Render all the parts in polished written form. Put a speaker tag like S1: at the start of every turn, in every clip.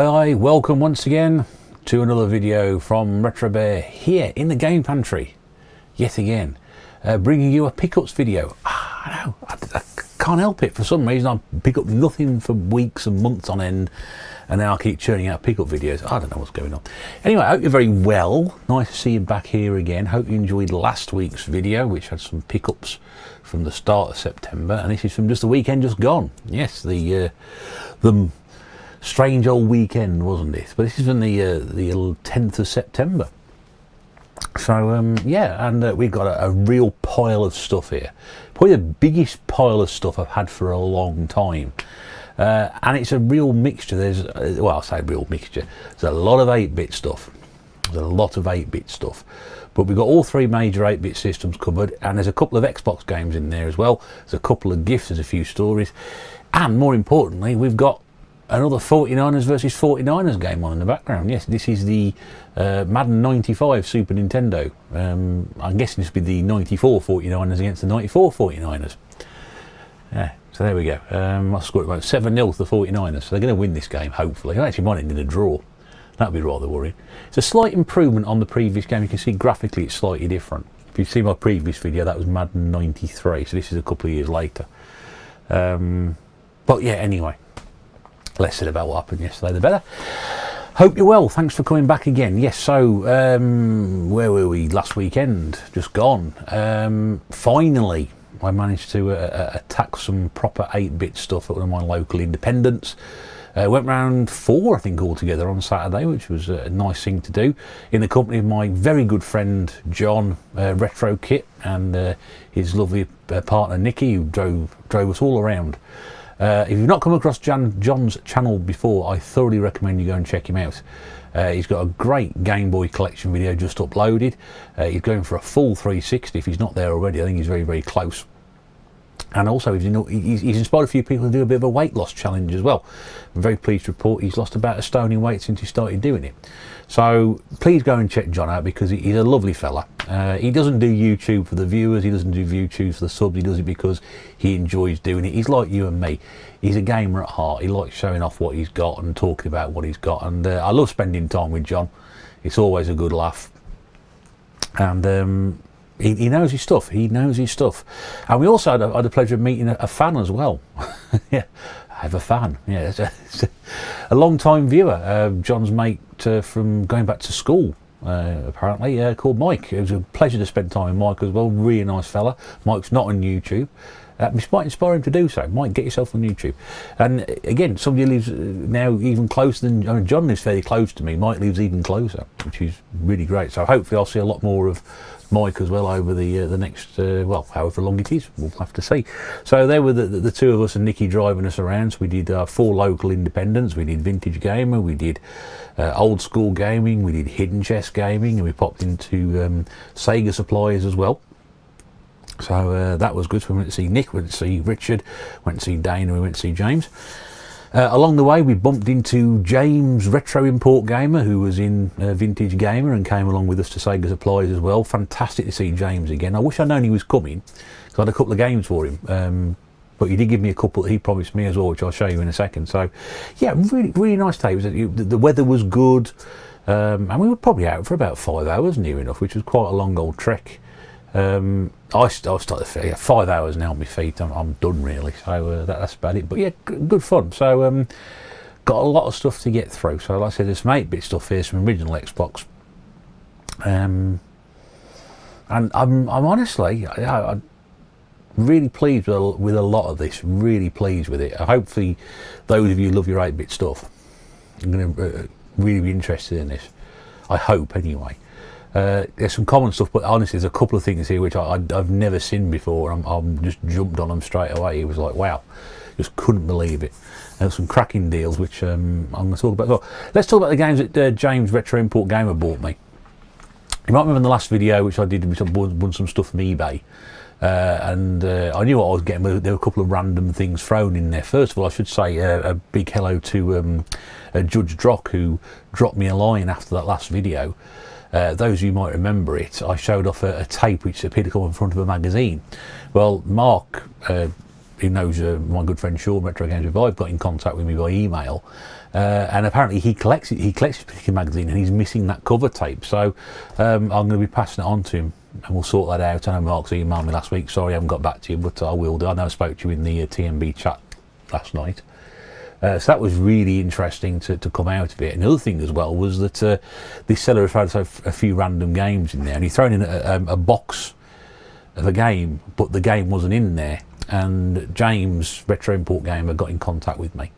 S1: Hi, welcome once again to another video from Retro Bear here in the game pantry, yet again, bringing you a pickups video. I know, I can't help it. For some reason I pick up nothing for weeks and months on end, and now I keep churning out pickup videos. I don't know what's going on. Anyway, I hope you're very well. Nice to see you back here again. Hope you enjoyed last week's video, which had some pickups from the start of September, and this is from just the weekend just gone. Yes, the strange old weekend, wasn't it? But this is from the 10th of September. So yeah, and we've got a real pile of stuff here. Probably the biggest pile of stuff I've had for a long time. And it's a real mixture. There's, well, I say real mixture. There's a lot of 8-bit stuff. There's a lot of 8-bit stuff. But we've got all three major 8-bit systems covered, and there's a couple of Xbox games in there as well. There's a couple of gifts, there's a few stories, and more importantly, we've got another 49ers versus 49ers game on in the background. Yes, this is the Madden 95 Super Nintendo. I'm guessing this will be the 94 49ers against the 94 49ers. Yeah, so there we go. I scored about 7-0 to the 49ers, so they're going to win this game, hopefully. I actually might end in a draw. That'd be rather worrying. It's a slight improvement on the previous game. You can see graphically it's slightly different. If you see my previous video, that was Madden 93, so this is a couple of years later. But yeah, anyway. Less said about what happened yesterday, the better. Hope you're well. Thanks for coming back again. Yes, so where were we last weekend? Just gone. Finally, I managed to attack some proper 8-bit stuff at one of my local independents. Went round 4, I think, altogether on Saturday, which was a nice thing to do, in the company of my very good friend John, Retro Kit, and his lovely partner Nikki, who drove us all around. If you've not come across John's channel before, I thoroughly recommend you go and check him out. He's got a great Game Boy collection video just uploaded. He's going for a full 360. If he's not there already, I think he's very, very close. And also, he's inspired a few people to do a bit of a weight loss challenge as well. I'm very pleased to report he's lost about a stone in weight since he started doing it. So please go and check John out, because he's a lovely fella. He doesn't do YouTube for the viewers, he doesn't do YouTube for the subs, he does it because he enjoys doing it. He's like you and me. He's a gamer at heart. He likes showing off what he's got and talking about what he's got. And I love spending time with John. It's always a good laugh. And he knows his stuff. He knows his stuff. And we also had the pleasure of meeting a fan as well. Yeah, I have a fan. Yeah, it's a long-time viewer. John's mate from going back to school, apparently, called Mike. It was a pleasure to spend time with Mike as well. Really nice fella. Mike's not on YouTube. This might inspire him to do so. Mike, get yourself on YouTube. And again, somebody lives now even closer than... I mean, John lives fairly close to me. Mike lives even closer, which is really great. So hopefully I'll see a lot more of Mike as well over the next, well, however long it is. We'll have to see. So there were the two of us and Nikki driving us around. So we did 4 local independents. We did Vintage Gamer. We did Old School Gaming. We did Hidden Chest Gaming. And we popped into Sega Supplies as well. So that was good. So we went to see Nick, we went to see Richard, went to see Dana, we went to see James. Along the way we bumped into James, Retro Import Gamer, who was in Vintage Gamer and came along with us to Sega Supplies as well. Fantastic to see James again. I wish I'd known he was coming, because I had a couple of games for him. But he did give me a couple that he promised me as well, which I'll show you in a second. So yeah, really, really nice day. The weather was good, and we were probably out for about 5 hours near enough, which was quite a long old trek. I started 5 hours now on my feet. I'm done really, so that's about it. But yeah, good fun. So got a lot of stuff to get through. So like I said, there's some 8-bit stuff here, some original Xbox, and I'm honestly I'm really pleased with a lot of this. Really pleased with it. Hopefully those of you who love your 8-bit stuff are going to really be interested in this. I hope anyway. There's some common stuff, but honestly there's a couple of things here which I've never seen before. I'm just jumped on them straight away. It was like, wow, just couldn't believe it. There's some cracking deals which I'm going to talk about. Well, let's talk about the games that James, Retro Import Gamer, bought me. You might remember in the last video which I did, which I won some stuff from eBay, and I knew what I was getting, but there were a couple of random things thrown in there. First of all, I should say a big hello to Judge Drock, who dropped me a line after that last video. Those of you might remember it, I showed off a tape which appeared to come in front of a magazine. Well, Mark, who knows my good friend Sean, Retro Games Revive, got in contact with me by email and apparently he collects his particular magazine, and he's missing that cover tape. So I'm going to be passing it on to him, and we'll sort that out. I know Mark's emailed me last week. Sorry I haven't got back to you, but I will do. I know I spoke to you in the TMB chat last night. So that was really interesting to come out of it. And the other thing as well was that this seller had thrown a few random games in there, and he thrown in a box of a game, but the game wasn't in there. And James, Retro Import Gamer, got in contact with me,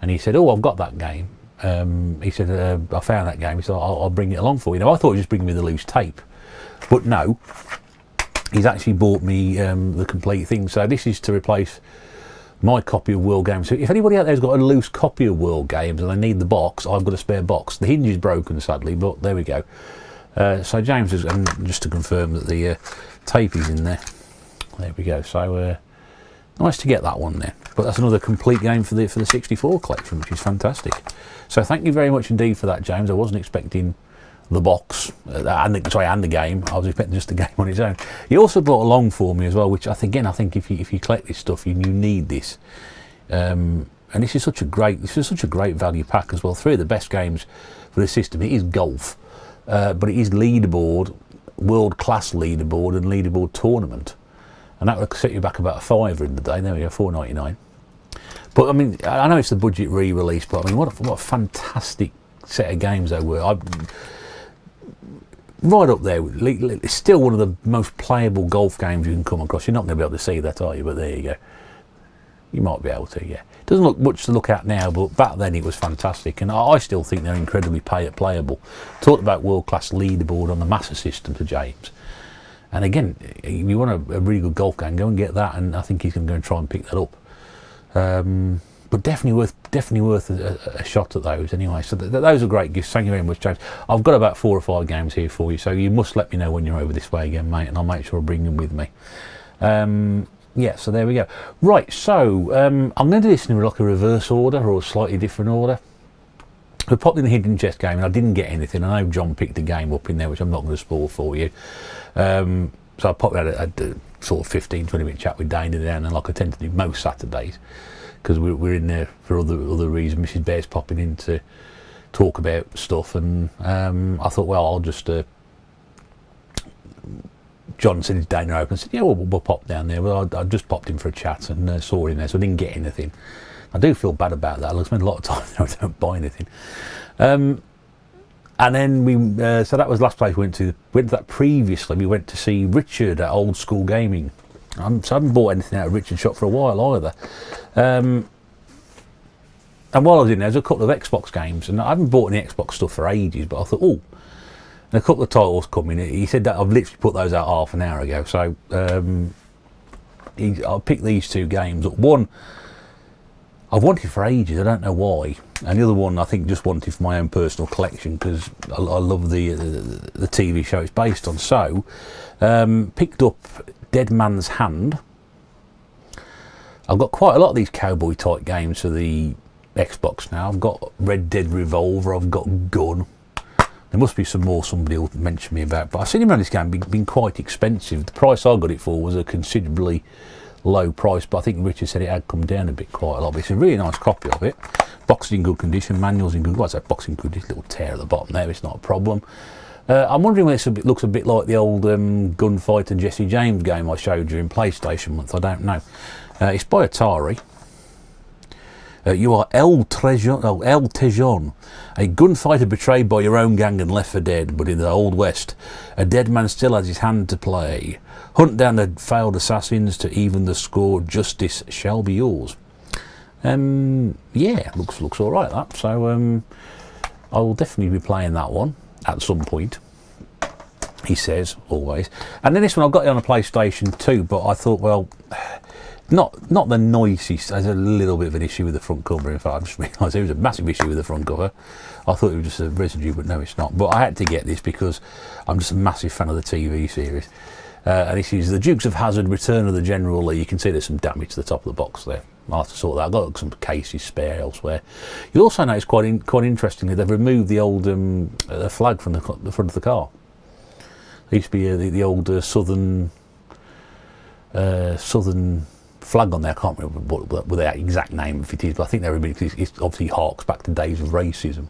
S1: and he said, "Oh, I've got that game." He said, "I found that game." He said, "I'll bring it along for you." Now, I thought he was just bringing me the loose tape, but no, he's actually bought me the complete thing. So this is to replace my copy of World Games. So if anybody out there's got a loose copy of World Games and they need the box, I've got a spare box. The hinge is broken, sadly, but there we go. So James is, and just to confirm that the tape is in there. There we go. So nice to get that one there. But that's another complete game for the 64 collection, which is fantastic. So thank you very much indeed for that, James. I wasn't expecting the box and the game. I was expecting just the game on its own. He also brought along for me as well, which I think if you collect this stuff, you need this. And this is such a great value pack as well. 3 of the best games for the system. It is golf, but it is leaderboard, world class leaderboard, and leaderboard tournament. And that would set you back about a £5 in the day. There we go, £4.99. But I mean, I know it's the budget re-release, but I mean, what a fantastic set of games they were. Right up there, it's still one of the most playable golf games you can come across. You're not going to be able to see that, are you? But there you go. You might be able to, yeah. Doesn't look much to look at now, but back then it was fantastic, and I still think they're incredibly playable. Talked about world-class leaderboard on the Master System to James, and again, if you want a really good golf game, go and get that, and I think he's going to go and try and pick that up. But definitely worth a shot at those anyway. So those are great gifts. Thank you very much, James. I've got about 4 or 5 games here for you, so you must let me know when you're over this way again, mate, and I'll make sure I bring them with me. Yeah, so there we go. Right, so I'm going to do this in like a reverse order or a slightly different order. We popped in the hidden chest game and I didn't get anything. I know John picked a game up in there, which I'm not going to spoil for you. So I popped out a sort of 15-20 minute chat with Dane down, and like I tend to do most Saturdays, because we're in there for other reasons. Mrs. Bear's popping in to talk about stuff, and I thought, well, I'll just John said his Dana open. I said, yeah, we'll pop down there. Well, I just popped in for a chat and saw him there, so I didn't get anything. I do feel bad about that. I spend a lot of time there, I don't buy anything. And then so that was the last place we went to. We went to that previously. We went to see Richard at Old School Gaming. So I haven't bought anything out of Richard's shop for a while either. And while I was in there, there's a couple of Xbox games, and I haven't bought any Xbox stuff for ages, but I thought, oh, and a couple of titles coming. He said that I've literally put those out half an hour ago. So I picked these 2 games. One I've wanted for ages, I don't know why, and the other one I think just wanted for my own personal collection because I love the TV show it's based on. So picked up Dead Man's Hand. I've got quite a lot of these cowboy type games for the Xbox now. I've got Red Dead Revolver, I've got Gun. There must be some more somebody will mention me about, but I've seen him around this game being quite expensive. The price I got it for was a considerably low price, but I think Richard said it had come down a bit quite a lot. But it's a really nice copy of it. Box in good condition, manuals in good. What's that box in good? This little tear at the bottom there, it's not a problem. I'm wondering whether it looks a bit like the old Gunfighter Jesse James game I showed you in PlayStation Month. I don't know. It's by Atari. You are El Tejon, a gunfighter betrayed by your own gang and left for dead, but in the Old West, a dead man still has his hand to play. Hunt down the failed assassins to even the score. Justice shall be yours. Yeah, looks all right, that. So I will definitely be playing that one at some point, he says, always. And then this one, I've got it on a PlayStation 2, but I thought, well, not the nicest. There's a little bit of an issue with the front cover. In fact, I just realised there was a massive issue with the front cover. I thought it was just a residue, but no, it's not. But I had to get this because I'm just a massive fan of the TV series. And this is the Dukes of Hazzard, Return of the General Lee. You can see there's some damage to the top of the box there. I'll have to sort that. I've got some cases spare elsewhere. You'll also notice quite interestingly, they've removed the old flag from the front of the car. There used to be the old southern flag on there. I can't remember what the exact name if it is, but I think they're because it obviously harks back to days of racism.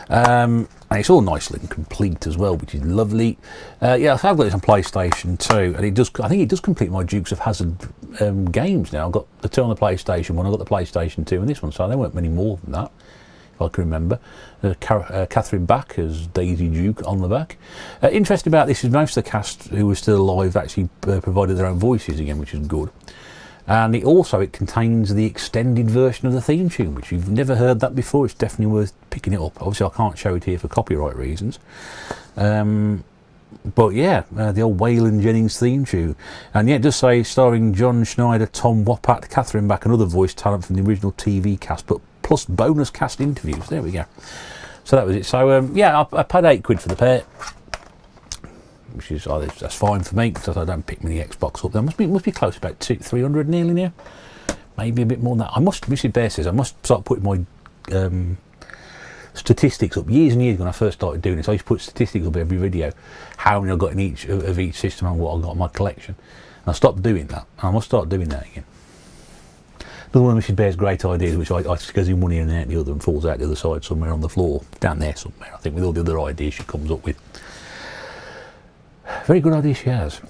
S1: And it's all nicely and complete as well, which is lovely. Yeah, so I've got this on PlayStation 2, and it does. I think it does complete my Dukes of Hazzard games now. I've got the 2 on the PlayStation 1, I've got the PlayStation 2, and this one, so there weren't many more than that, if I can remember. Catherine Back as Daisy Duke on the back. Interesting about this is most of the cast who were still alive actually provided their own voices again, which is good. And it contains the extended version of the theme tune, which you've never heard that before. It's definitely worth picking it up. Obviously, I can't show it here for copyright reasons. But yeah, the old Waylon Jennings theme tune. And yeah, it does say starring John Schneider, Tom Wopat, Catherine Back, and other voice talent from the original TV cast, but plus bonus cast interviews. There we go. So that was it. So yeah, I paid £8 for the pair, which is that's fine for me because I don't pick many Xbox up. There must be close to about 300 nearly now, maybe a bit more than that. Mrs. Bear says I must start putting my statistics up. Years and years when I first started doing this, I used to put statistics up every video, how many I got in each of each system and what I got in my collection. And I stopped doing that. I must start doing that again. Another one of Mrs. Bear's great ideas, which I goes in one ear and out the other and falls out the other side somewhere on the floor, down there somewhere. I think with all the other ideas she comes up with. Very good idea she has.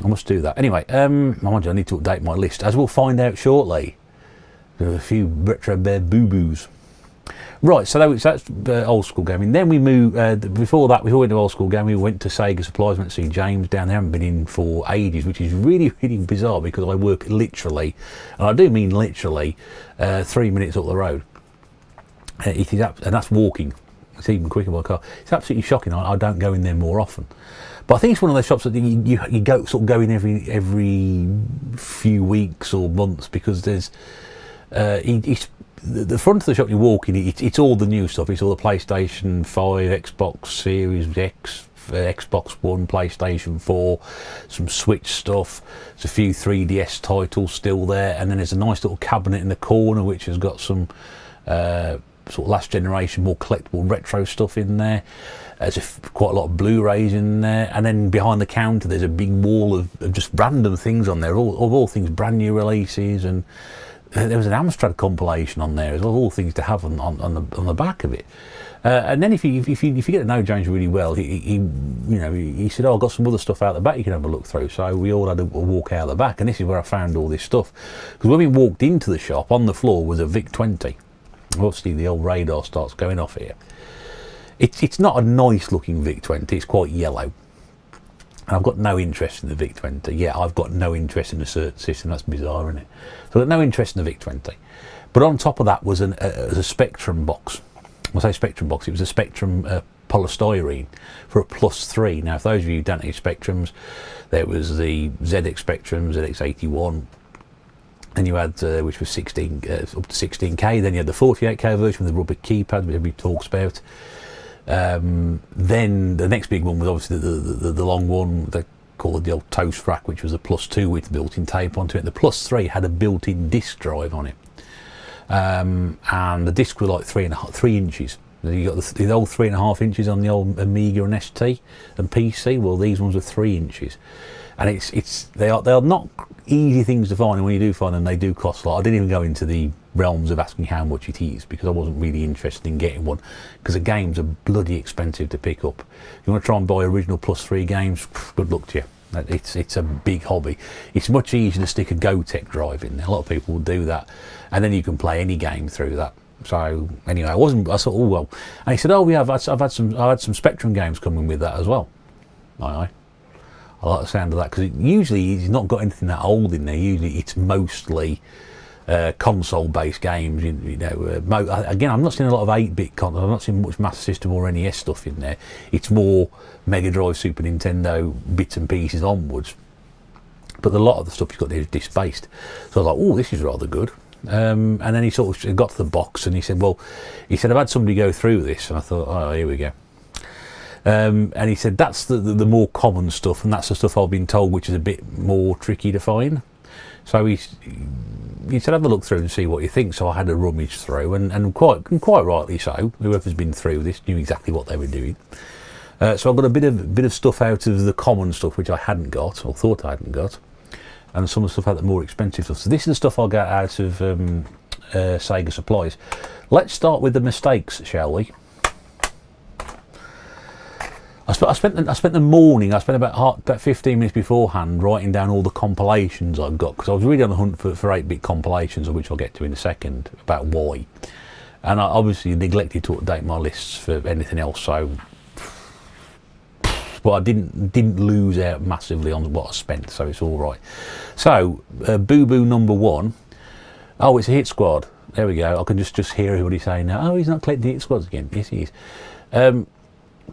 S1: I must do that. Anyway, I need to update my list, as we'll find out shortly. There are a few Retro Bear boo-boos. Right, so that's old school gaming. Then we moved, before that, we all went to old school gaming. We went to Sega Supplies, went to see James down there. I haven't been in for ages, which is really, really bizarre because I work literally, and I do mean literally, 3 minutes up the road. It is and that's walking. It's even quicker by car. It's absolutely shocking. I don't go in there more often. But I think it's one of those shops that you go in every few weeks or months because there's the front of the shop you walk in, it's all the new stuff. It's all the PlayStation 5, Xbox Series X, Xbox One, PlayStation 4, some Switch stuff. There's a few 3DS titles still there, and then there's a nice little cabinet in the corner which has got some sort of last generation, more collectible retro stuff in there. There's quite a lot of Blu-rays in there, and then behind the counter there's a big wall of just random things on there, all things brand new releases, and there was an Amstrad compilation on there as well, all things to have on the back of it. And then if you get to know James really well, he said, "Oh, I've got some other stuff out the back you can have a look through." So we all had a walk out the back, and this is where I found all this stuff. Because when we walked into the shop, on the floor was a VIC-20. Obviously, the old radar starts going off here. It's not a nice looking VIC-20. It's quite yellow. I've got no interest in the VIC-20. Yeah, I've got no interest in the certain system. That's bizarre, isn't it? So I've got no interest in the VIC-20. But on top of that was a Spectrum box. When I say Spectrum box, it was a Spectrum polystyrene for a +3. Now, for those of you who don't know Spectrums, there was the ZX Spectrum, ZX81. Then you had, which was 16 up to 16K. Then you had the 48K version with the rubber keypad, which everybody talks about. Then the next big one was obviously the long one they called the old toast rack, which was a +2 with built-in tape onto it. The +3 had a built-in disk drive on it, and the disc was like 3 inches. You got the old 3.5 inches on the old Amiga and ST and PC. Well, these ones are 3 inches, and they are not easy things to find. And when you do find them, they do cost a lot. I didn't even go into the realms of asking how much it is because I wasn't really interested in getting one because the games are bloody expensive to pick up. If you want to try and buy original +3 games, good luck to you. It's a big hobby. It's much easier to stick a GoTech drive in there. A lot of people will do that, and then you can play any game through that. So anyway, I thought, oh well. And he said, oh yeah, I've had some Spectrum games coming with that as well. Aye. I like the sound of that because usually it's not got anything that old in there. Usually it's mostly console-based games. Again, I'm not seeing a lot of 8-bit consoles. I'm not seeing much Master System or NES stuff in there. It's more Mega Drive, Super Nintendo bits and pieces onwards. But a lot of the stuff he's got there is disc-based. So I was like, oh, this is rather good. And then he sort of got to the box and he said, I've had somebody go through this. And I thought, oh, here we go. And he said, that's the more common stuff, and that's the stuff I've been told which is a bit more tricky to find. So he said, have a look through and see what you think. So I had a rummage through, and quite rightly so. Whoever's been through this knew exactly what they were doing. So I got a bit of stuff out of the common stuff which I hadn't got, or thought I hadn't got. and some of the stuff out the more expensive stuff. So this is the stuff I get out of Sega supplies. Let's start with the mistakes, shall we? I spent the morning. I spent about 15 minutes beforehand writing down all the compilations I've got, because I was really on the hunt for 8-bit compilations, of which I'll get to in a second, about why. And I obviously neglected to update my lists for anything else. So, but I didn't lose out massively on what I spent, so it's all right. So, Boo Boo number 1. Oh, it's a hit squad. There we go. I can just hear everybody saying now, oh, he's not collecting hit squads again. Yes, he is.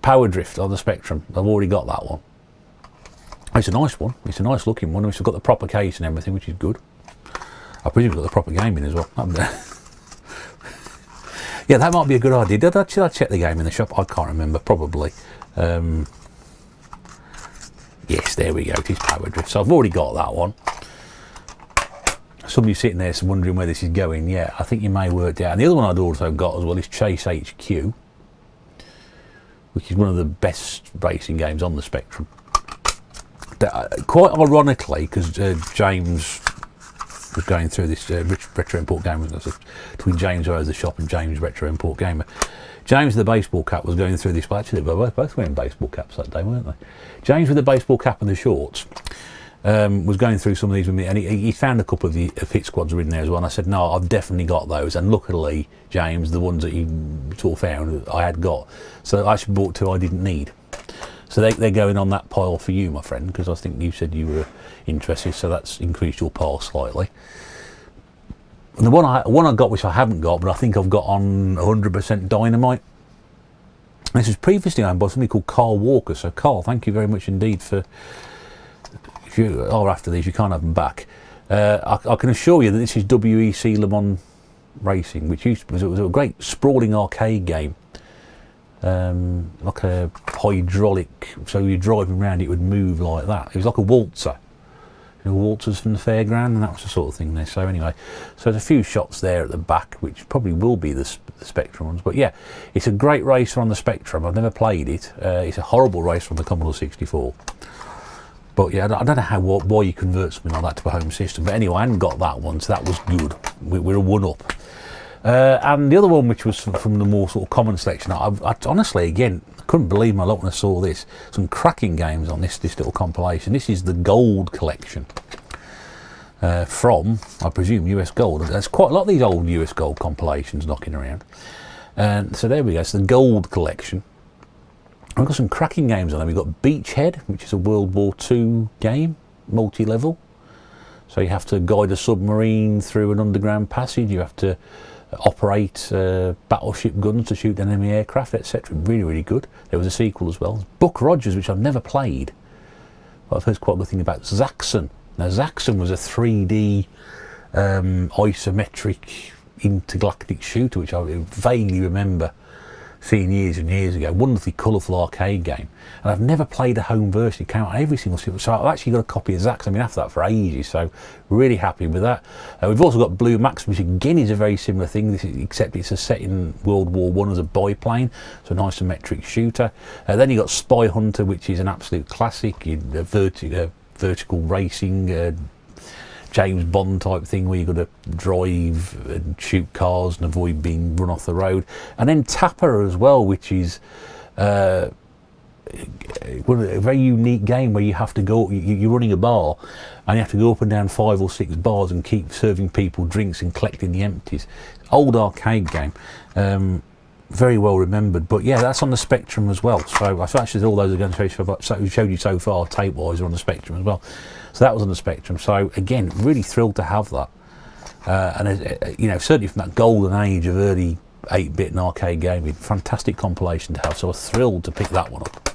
S1: Power Drift on the Spectrum. I've already got that one. It's a nice one. It's a nice looking one. It's got the proper case and everything, which is good. I presume it's got the proper game in as well. Yeah, that might be a good idea. Did I check the game in the shop? I can't remember. Probably. Yes, there we go. It is Power Drift. So I've already got that one. Somebody sitting there wondering where this is going. Yeah, I think you may work out. And the other one I'd also got as well is Chase HQ, which is one of the best racing games on the Spectrum. Quite ironically, because James was going through this Retro Import Gamer, between James who owns the shop and James Retro Import Gamer. James the baseball cap was going through this, well, actually they were both wearing baseball caps that day, weren't they? James with the baseball cap and the shorts was going through some of these with me, and he found a couple of hit squads were in there as well, and I said, no, I've definitely got those, and luckily, James, the ones that you sort of found, I had got, so I actually bought 2 I didn't need. So they're going on that pile for you, my friend, because I think you said you were interested, so that's increased your pile slightly. And the one I got, which I haven't got, but I think I've got on 100% Dynamite. This was previously owned by somebody called Carl Walker, so Carl, thank you very much indeed for... If you are after these, you can't have them back. I can assure you that this is WEC Le Mans Racing, which was a great sprawling arcade game. Like a hydraulic, so you're driving around, it would move like that. It was like a waltzer. You know, waltzers from the fairground, and that was the sort of thing there. So anyway, so there's a few shots there at the back, which probably will be the Spectrum ones. But yeah, it's a great racer on the Spectrum. I've never played it. It's a horrible racer on the Commodore 64. But yeah, I don't know why you convert something like that to a home system. But anyway, I hadn't got that one, so that was good. We're a one-up. And the other one, which was from the more sort of common selection, I honestly, again, couldn't believe my luck when I saw this. Some cracking games on this little compilation. This is the Gold collection from, I presume, US Gold. There's quite a lot of these old US Gold compilations knocking around. And so there we go. It's the Gold collection. I've got some cracking games on there. We've got Beachhead, which is a World War II game, multi-level. So you have to guide a submarine through an underground passage. You have to operate battleship guns to shoot enemy aircraft, etc. Really, really good. There was a sequel as well. Buck Rogers, which I've never played, but I've heard quite a good thing about. Zaxxon. Now, Zaxxon was a 3D isometric intergalactic shooter, which I vaguely remember seeing years and years ago. Wonderfully colourful arcade game, and I've never played a home version. It came out every single system, so I've actually got a copy of Zaxxon. I've been after that for ages, so really happy with that. We've also got Blue Max, which again is a very similar thing, except it's a set in World War One as a biplane, so an isometric shooter. Then you got Spy Hunter, which is an absolute classic, vertical racing, James Bond type thing, where you've got to drive and shoot cars and avoid being run off the road. And then Tapper as well, which is a very unique game where you have to go, you're running a bar and you have to go up and down 5 or 6 bars and keep serving people drinks and collecting the empties. Old arcade game, very well remembered. But yeah, that's on the Spectrum as well. So I actually all those are going to show you so far tape wise are on the Spectrum as well. So that was on the Spectrum. So again, really thrilled to have that. And you know, certainly from that golden age of early 8-bit and arcade gaming, fantastic compilation to have. So I was thrilled to pick that one up.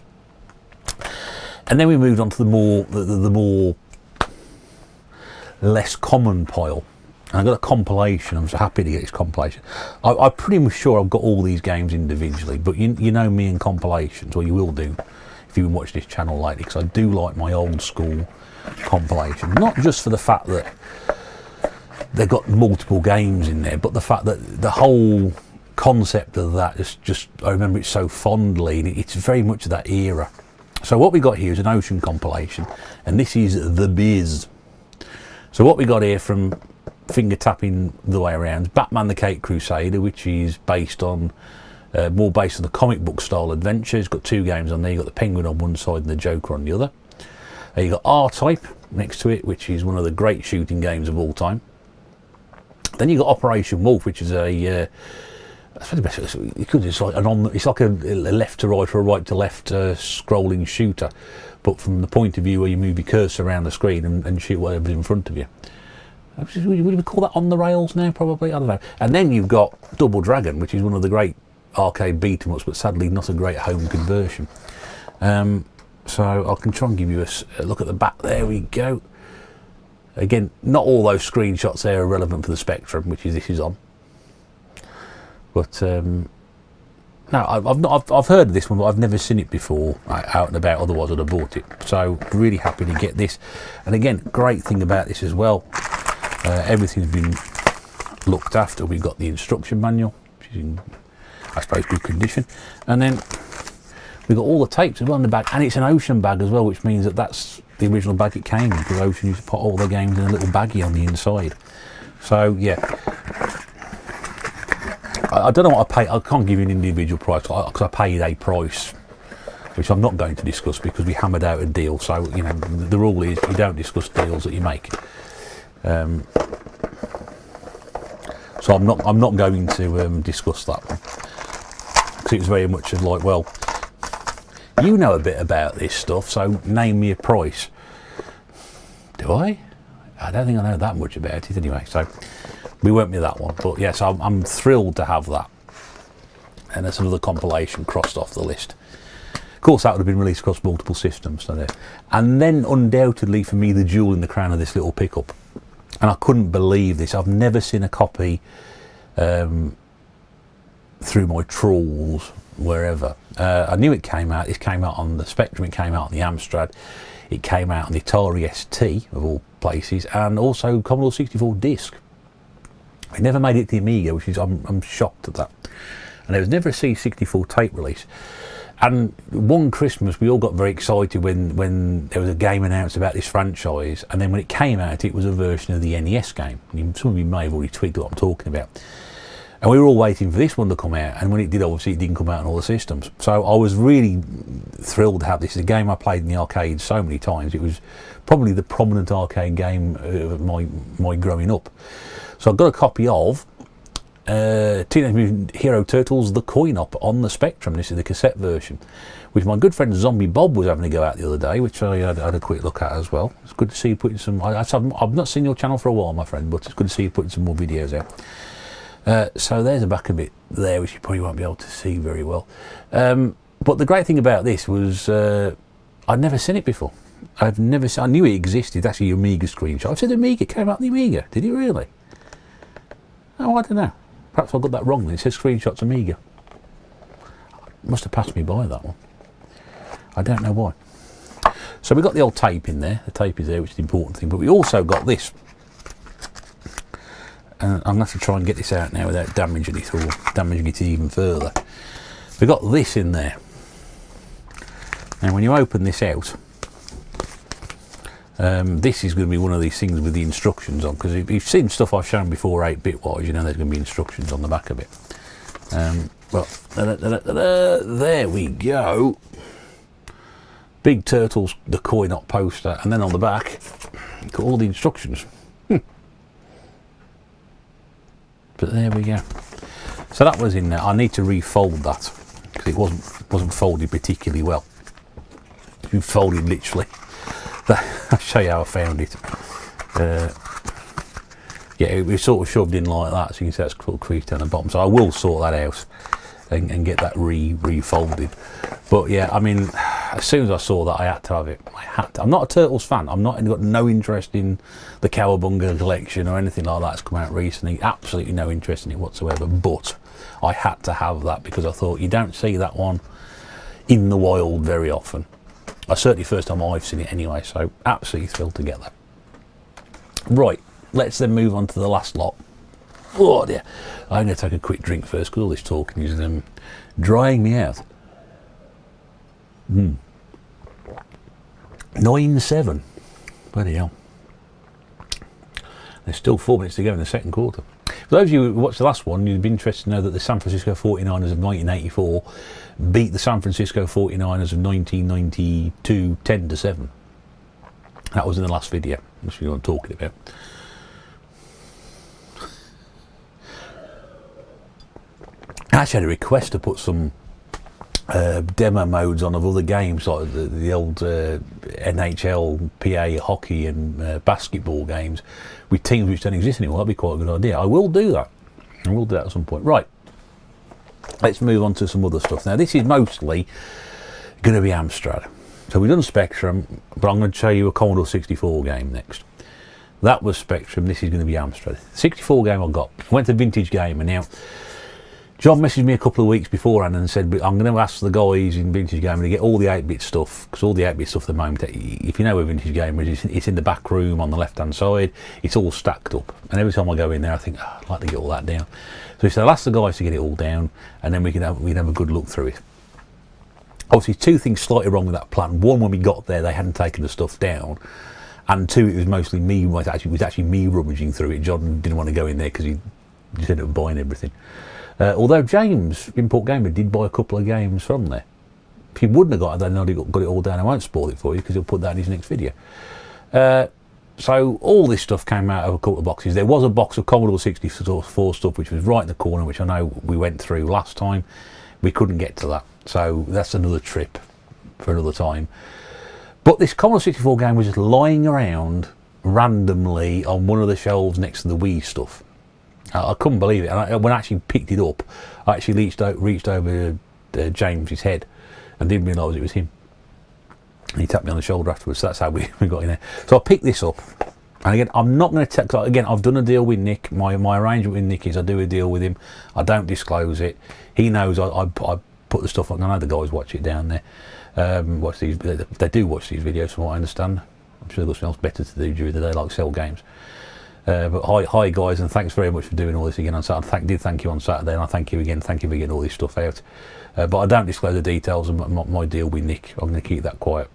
S1: And then we moved on to the more less common pile. And I got a compilation. I'm so happy to get this compilation. I'm pretty much sure I've got all these games individually, but you know me and compilations, or you will do if you've been watching this channel lately, because I do like my old school compilation, not just for the fact that they've got multiple games in there, but the fact that the whole concept of that is just, I remember it so fondly, and it's very much of that era. So what we got here is an Ocean compilation, and this is The Biz. So what we got here from finger tapping the way around, Batman the Caped Crusader, which is based on more based on the comic book style adventure. It's got 2 games on there. You've got the Penguin on one side and the Joker on the other. You've got R-Type next to it, which is one of the great shooting games of all time. Then you've got Operation Wolf, which is it's like a left to right or a right to left scrolling shooter, but from the point of view where you move your cursor around the screen and shoot whatever's in front of you. Would we call that on the rails now? Probably, I don't know. And then you've got Double Dragon, which is one of the great arcade beat-em-ups, but sadly not a great home conversion. So I can try and give you a look at the back. There we go. Again, not all those screenshots there are relevant for the Spectrum, which is this is on. But no, I've heard of this one, but I've never seen it before out and about. Otherwise, I'd have bought it. So really happy to get this. And again, great thing about this as well, everything's been looked after. We've got the instruction manual, which is in, I suppose, good condition, and then we've got all the tapes as well in the bag, and it's an Ocean bag as well, which means that that's the original bag it came in, because Ocean used to put all their games in a little baggie on the inside. So yeah, I don't know what I pay. I can't give you an individual price because I paid a price, which I'm not going to discuss because we hammered out a deal. So you know, the rule is you don't discuss deals that you make. So I'm not going to discuss that one, because it's very much of like, well, you know a bit about this stuff, so name me a price. Do I? I don't think I know that much about it anyway, so we won't be that one. But yes, I'm thrilled to have that. And that's another compilation crossed off the list. Of course, that would have been released across multiple systems. So there. And then undoubtedly for me, the jewel in the crown of this little pickup. And I couldn't believe this. I've never seen a copy through my trawls, wherever. I knew it came out. It came out on the Spectrum, it came out on the Amstrad, it came out on the Atari ST, of all places, and also Commodore 64 disc. It never made it to the Amiga, which is, I'm shocked at that. And there was never a C64 tape release. And one Christmas, we all got very excited when there was a game announced about this franchise, and then when it came out, it was a version of the NES game. And some of you may have already tweaked what I'm talking about. And we were all waiting for this one to come out, and when it did, obviously it didn't come out on all the systems. So I was really thrilled to have this. It's a game I played in the arcade so many times. It was probably the prominent arcade game of my growing up. So I got a copy of Teenage Mutant Hero Turtles The Coin-Op on the Spectrum. This is the cassette version, which my good friend Zombie Bob was having to go out the other day, which I had a quick look at as well. It's good to see you putting some... I've not seen your channel for a while, my friend, but it's good to see you putting some more videos out. So there's the back of it there, which you probably won't be able to see very well. But the great thing about this was I'd never seen it before. I knew it existed. That's a Amiga screenshot. I said Amiga, it came out on the Amiga. Did it really? Oh, I don't know. Perhaps I got that wrong. It says screenshots Amiga. Must have passed me by that one. I don't know why. So we got the old tape in there. The tape is there, which is the important thing. But we also got this. I'm going to have to try and get this out now without damaging it or damaging it even further. We've got this in there. Now when you open this out, this is going to be one of these things with the instructions on, because if you've seen stuff I've shown before 8-bit wise, you know there's going to be instructions on the back of it. Well, there we go. Big Turtles, the Coin-Op poster, and then on the back, you've got all the instructions. But there we go. So that was in there. I need to refold that because it wasn't folded particularly well. It's been folded literally. I'll show you how I found it. Yeah, it was sort of shoved in like that, so you can see that's sort of creased down the bottom. So I will sort that out and get that refolded. But yeah, I mean, as soon as I saw that, I had to have it. I'm not a Turtles fan. I've got no interest in the Cowabunga collection or anything like that that's come out recently. Absolutely no interest in it whatsoever. But I had to have that because I thought you don't see that one in the wild very often. Certainly first time I've seen it anyway, so absolutely thrilled to get that. Right, let's then move on to the last lot. Oh dear, I'm going to take a quick drink first because all this talking is drying me out. 9.7, bloody hell. There's still 4 minutes to go in the second quarter. For those of you who watched the last one, you'd be interested to know that the San Francisco 49ers of 1984 beat the San Francisco 49ers of 1992 10-7. That was in the last video, which we were talking about. I actually had a request to put some demo modes on of other games, like the old NHL, PA hockey and basketball games with teams which don't exist anymore. That'd be quite a good idea. I will do that. I will do that at some point. Right, let's move on to some other stuff. Now, this is mostly going to be Amstrad. So we've done Spectrum, but I'm going to show you a Commodore 64 game next. That was Spectrum. This is going to be Amstrad. 64 game I got. I went to Vintage Game, and now John messaged me a couple of weeks beforehand and said, I'm going to ask the guys in Vintage Gamer to get all the 8-bit stuff, because all the 8-bit stuff at the moment, if you know where Vintage Gamer is, it's in the back room on the left-hand side. It's all stacked up. And every time I go in there, I think, I'd like to get all that down. So he said, I'll ask the guys to get it all down, and then we can have a good look through it. Obviously, two things slightly wrong with that plan. One, when we got there, they hadn't taken the stuff down. And two, it was mostly me. It was actually me rummaging through it. John didn't want to go in there because he just ended up buying everything. Although James, Import Gamer, did buy a couple of games from there. If he wouldn't have got it, then I'd have got it all down. I won't spoil it for you because he'll put that in his next video. So all this stuff came out of a couple of boxes. There was a box of Commodore 64 stuff which was right in the corner, which I know we went through last time. We couldn't get to that. So that's another trip for another time. But this Commodore 64 game was just lying around randomly on one of the shelves next to the Wii stuff. I couldn't believe it. And when I actually picked it up, I actually reached over James's head and didn't realise it was him. And he tapped me on the shoulder afterwards. So that's how we got in there. So I picked this up. And again, I'm not going to take, again, I've done a deal with Nick. My arrangement with Nick is I do a deal with him. I don't disclose it. He knows I put the stuff on. I know the guys watch it down there. They do watch these videos from what I understand. I'm sure they've got something else better to do during the day, like sell games. But hi guys, and thanks very much for doing all this again on Saturday. Thank you on Saturday, and I thank you again. Thank you for getting all this stuff out. But I don't disclose the details of my deal with Nick. I'm going to keep that quiet.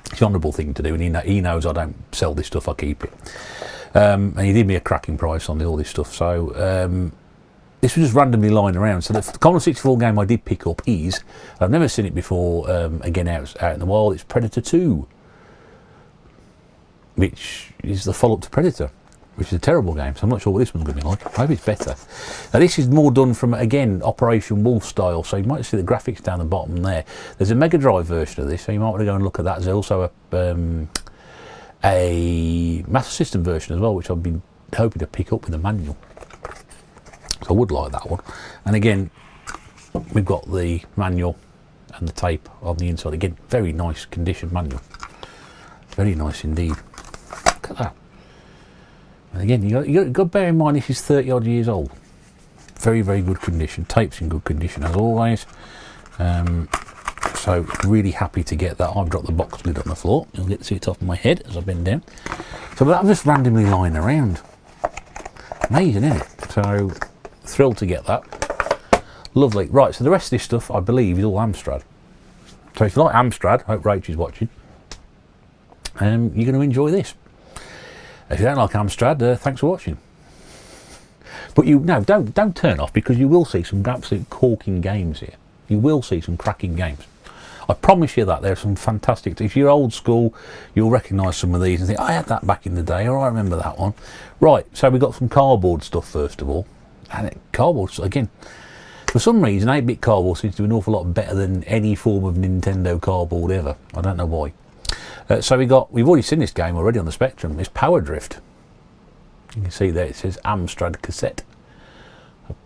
S1: It's an honourable thing to do, and he knows I don't sell this stuff. I keep it. And he did me a cracking price on all this stuff. So this was just randomly lying around. So the Commodore 64 game I did pick up is, I've never seen it before. Again, out in the wild, it's Predator 2. Which is the follow-up to Predator, which is a terrible game, so I'm not sure what this one's going to be like. I hope it's better. Now this is more done from, again, Operation Wolf style, so you might see the graphics down the bottom there. There's a Mega Drive version of this, so you might want to go and look at that. There's also a Master System version as well, which I've been hoping to pick up with a manual. So I would like that one. And again, we've got the manual and the tape on the inside. Again, very nice condition manual. Very nice indeed. Look at that. And again, you got to bear in mind this is 30 odd years old. Very, very good condition. Tape's in good condition as always. So really happy to get that. I've dropped the box lid on the floor. You'll get to see it off my head as I bend down. So that was just randomly lying around. Amazing, isn't it? So thrilled to get that. Lovely. Right, so the rest of this stuff I believe is all Amstrad. So if you like Amstrad, I hope Rach is watching. You're going to enjoy this. If you don't like Amstrad, thanks for watching. But don't turn off, because you will see some absolute corking games here. You will see some cracking games. I promise you that. There are some fantastic. If you're old school, you'll recognise some of these and think, I had that back in the day, or I remember that one. Right, so we've got some cardboard stuff first of all. And cardboard, again, for some reason, 8-bit cardboard seems to be an awful lot better than any form of Nintendo cardboard ever. I don't know why. So we've already seen this game already on the Spectrum. It's Power Drift. You can see there it says Amstrad cassette.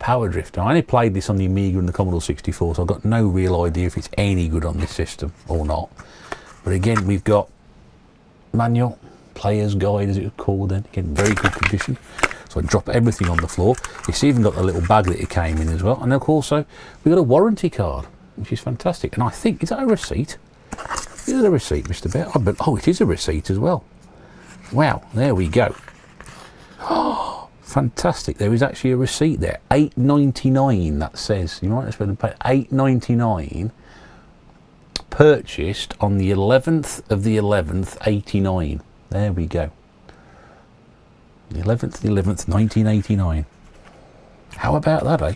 S1: Power Drift. I only played this on the Amiga and the Commodore 64, so I've got no real idea if it's any good on this system or not. But again, we've got manual, player's guide as it was called then. Again, very good condition. So I drop everything on the floor. It's even got the little bag that it came in as well. And of course, we've got a warranty card, which is fantastic. And I think, is that a receipt? Is it a receipt, Mr. Bear? Oh, it is a receipt as well. Wow, there we go. Oh, fantastic. There is actually a receipt there. $8.99, that says. You might have to pay $8.99. Purchased on the 11th of the 11th, 89. There we go. The 11th, 1989. How about that, eh?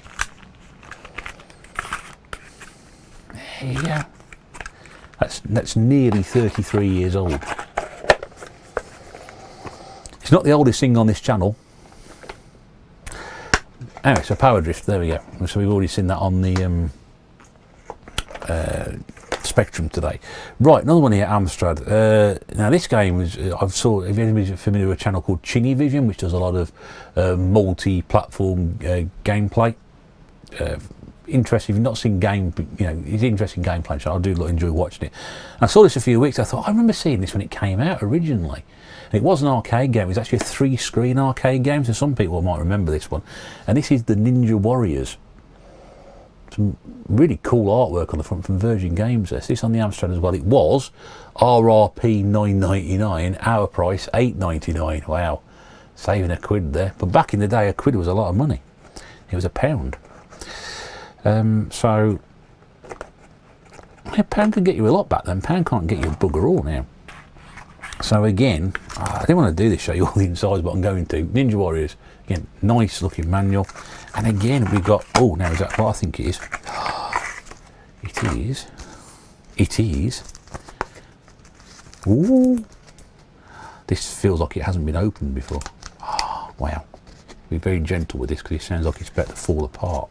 S1: There you go. That's nearly 33 years old. It's not the oldest thing on this channel. Anyway, so Power Drift, there we go. So we've already seen that on the Spectrum today. Right, another one here, Amstrad. Now this game is, if anybody's familiar with a channel called Chingy Vision, which does a lot of multi-platform gameplay. Interesting, if you've not seen it's interesting gameplay, so I do enjoy watching it. And I saw this a few weeks, I thought, I remember seeing this when it came out originally. And it was an arcade game, it was actually a 3-screen arcade game, so some people might remember this one. And this is the Ninja Warriors. Some really cool artwork on the front from Virgin Games. This on the Amstrad as well. It was RRP 9.99, our price 8.99. Wow, saving a quid there. But back in the day, a quid was a lot of money. It was £1. So a pound could get you a lot back then. Pound can't get you a bugger all now. So again, I didn't want to do this, show you all the insides, but I'm going to. Ninja Warriors, again, nice looking manual. And again, we've got, oh, now is that what I think it is? It is. Ooh. This feels like it hasn't been opened before. Oh, wow. Be very gentle with this because it sounds like it's about to fall apart.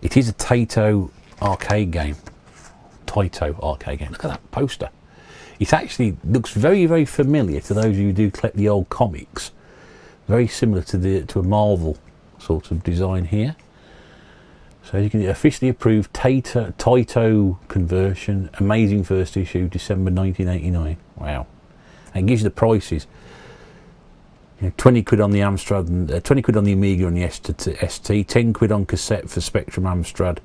S1: It is a Taito arcade game. Look at that poster. It actually looks very, very familiar to those of you who do collect the old comics. Very similar to a Marvel sort of design here. So you can officially approved Taito conversion, amazing first issue, December 1989. Wow. And it gives you the prices. 20 quid on the Amstrad, 20 quid on the Amiga and the ST, 10 quid on cassette for Spectrum Amstrad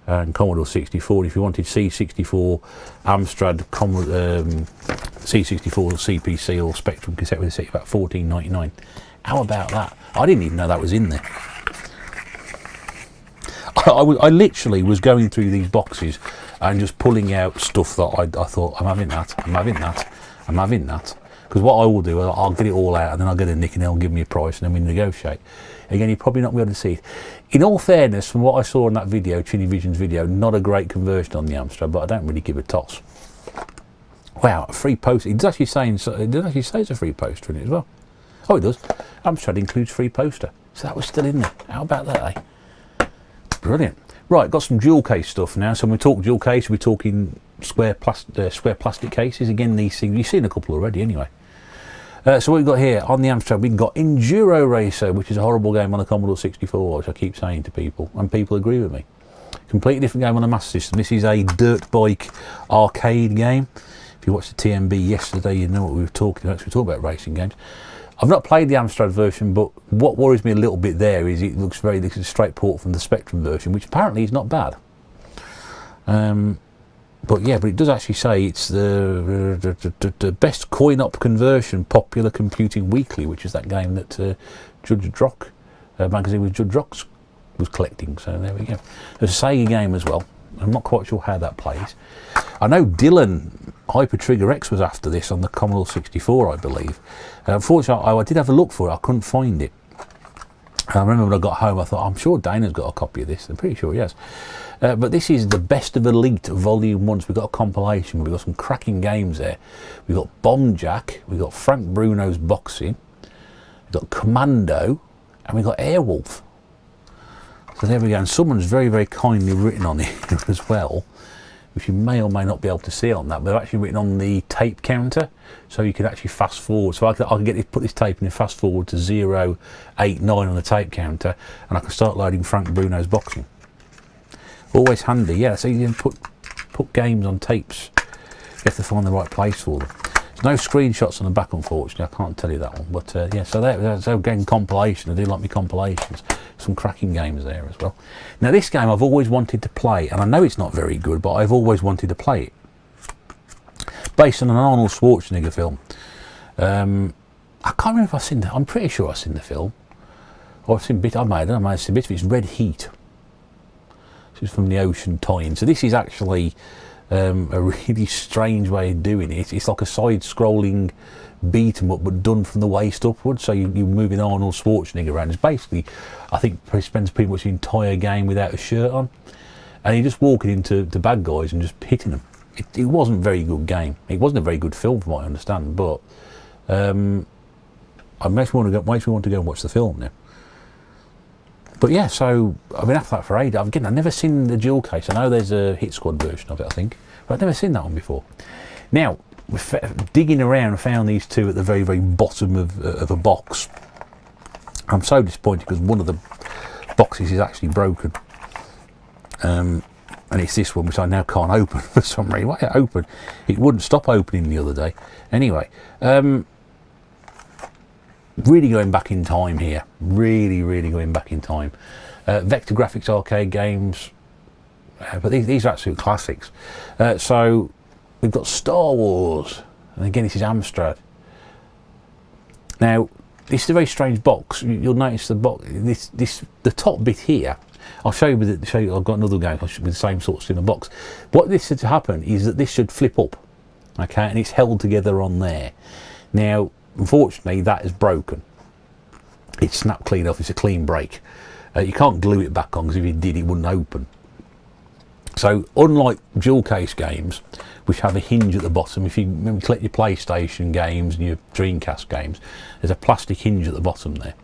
S1: and Commodore 64. If you wanted C64, Amstrad, C64 CPC or Spectrum cassette with a set, about $14.99. How about that? I didn't even know that was in there. I literally was going through these boxes and just pulling out stuff that I thought, I'm having that. Because what I will do, I'll get it all out and then I'll get a nick and they'll give me a price and then we negotiate. Again, you're probably not going to be able to see it. In all fairness, from what I saw in that video, Chinny Vision's video, not a great conversion on the Amstrad, but I don't really give a toss. Wow, a free poster. It does actually say it's a free poster in it as well. Oh, it does. Amstrad includes free poster. So that was still in there. How about that, eh? Brilliant. Right, got some dual case stuff now. So when we talk dual case, we're talking square plastic cases. Again, these things, you've seen a couple already anyway. So what we've got here on the Amstrad, we've got Enduro Racer, which is a horrible game on the Commodore 64, which I keep saying to people, and people agree with me. Completely different game on the Master System. This is a dirt bike arcade game. If you watched the TMB yesterday, you know what we were talking about. So we talk about racing games. I've not played the Amstrad version, but what worries me a little bit there is it looks this is a straight port from the Spectrum version, which apparently is not bad. But yeah, but it does actually say it's the best coin-op conversion, Popular Computing Weekly, which is that game that Judge Drock, magazine with Judge Drock was collecting. So there we go. There's a Sega game as well. I'm not quite sure how that plays. I know Dylan Hyper Trigger X was after this on the Commodore 64, I believe. Unfortunately, I did have a look for it. I couldn't find it. And I remember when I got home, I thought, I'm sure Dana's got a copy of this. I'm pretty sure he has. But this is the Best of Elite Volume 1. So we've got a compilation. We've got some cracking games there. We've got Bomb Jack. We've got Frank Bruno's Boxing. We've got Commando. And we've got Airwolf. So there we go. And someone's very, very kindly written on it as well, which you may or may not be able to see on that. But they've actually written on the tape counter. So you can actually fast forward. So I can put this tape in and fast forward to 089 on the tape counter. And I can start loading Frank Bruno's Boxing. Always handy, yeah. So you can put games on tapes. You have to find the right place for them. There's no screenshots on the back, unfortunately. I can't tell you that one. But yeah, so again, compilation. I do like my compilations. Some cracking games there as well. Now this game I've always wanted to play, and I know it's not very good, but I've always wanted to play it. Based on an Arnold Schwarzenegger film. I can't remember if I've seen that. I'm pretty sure I've seen the film. Or I've seen a bit. I might have seen a bit of it. It's Red Heat. This is from the Ocean Tie-in. So this is actually a really strange way of doing it. It's like a side-scrolling beat 'em up, but done from the waist upwards. So you're moving Arnold Schwarzenegger around. It's basically, I think, he spends pretty much the entire game without a shirt on, and you're just walking into the bad guys and just hitting them. It wasn't a very good game. It wasn't a very good film, from what I understand. But it makes me want to go and watch the film now. But yeah, so I've been after that for ages. Again, I've never seen the dual case. I know there's a Hit Squad version of it, I think, but I've never seen that one before. Now, digging around, I found these two at the very, very bottom of a box. I'm so disappointed because one of the boxes is actually broken. And it's this one, which I now can't open for some reason. Why it open? It wouldn't stop opening the other day. Anyway, really going back in time here. Really, really going back in time. Vector Graphics arcade games, but these are absolute classics. So we've got Star Wars, and again this is Amstrad. Now this is a very strange box. You'll notice the box. The top bit here. I'll show you I've got another game with the same sort of similar box. What this should happen is that this should flip up, okay, and it's held together on there. Now, unfortunately, that is broken. It's snapped clean off. It's a clean break. You can't glue it back on because if you did, it wouldn't open. So, unlike dual case games, which have a hinge at the bottom, if you maybe collect your PlayStation games and your Dreamcast games, there's a plastic hinge at the bottom there.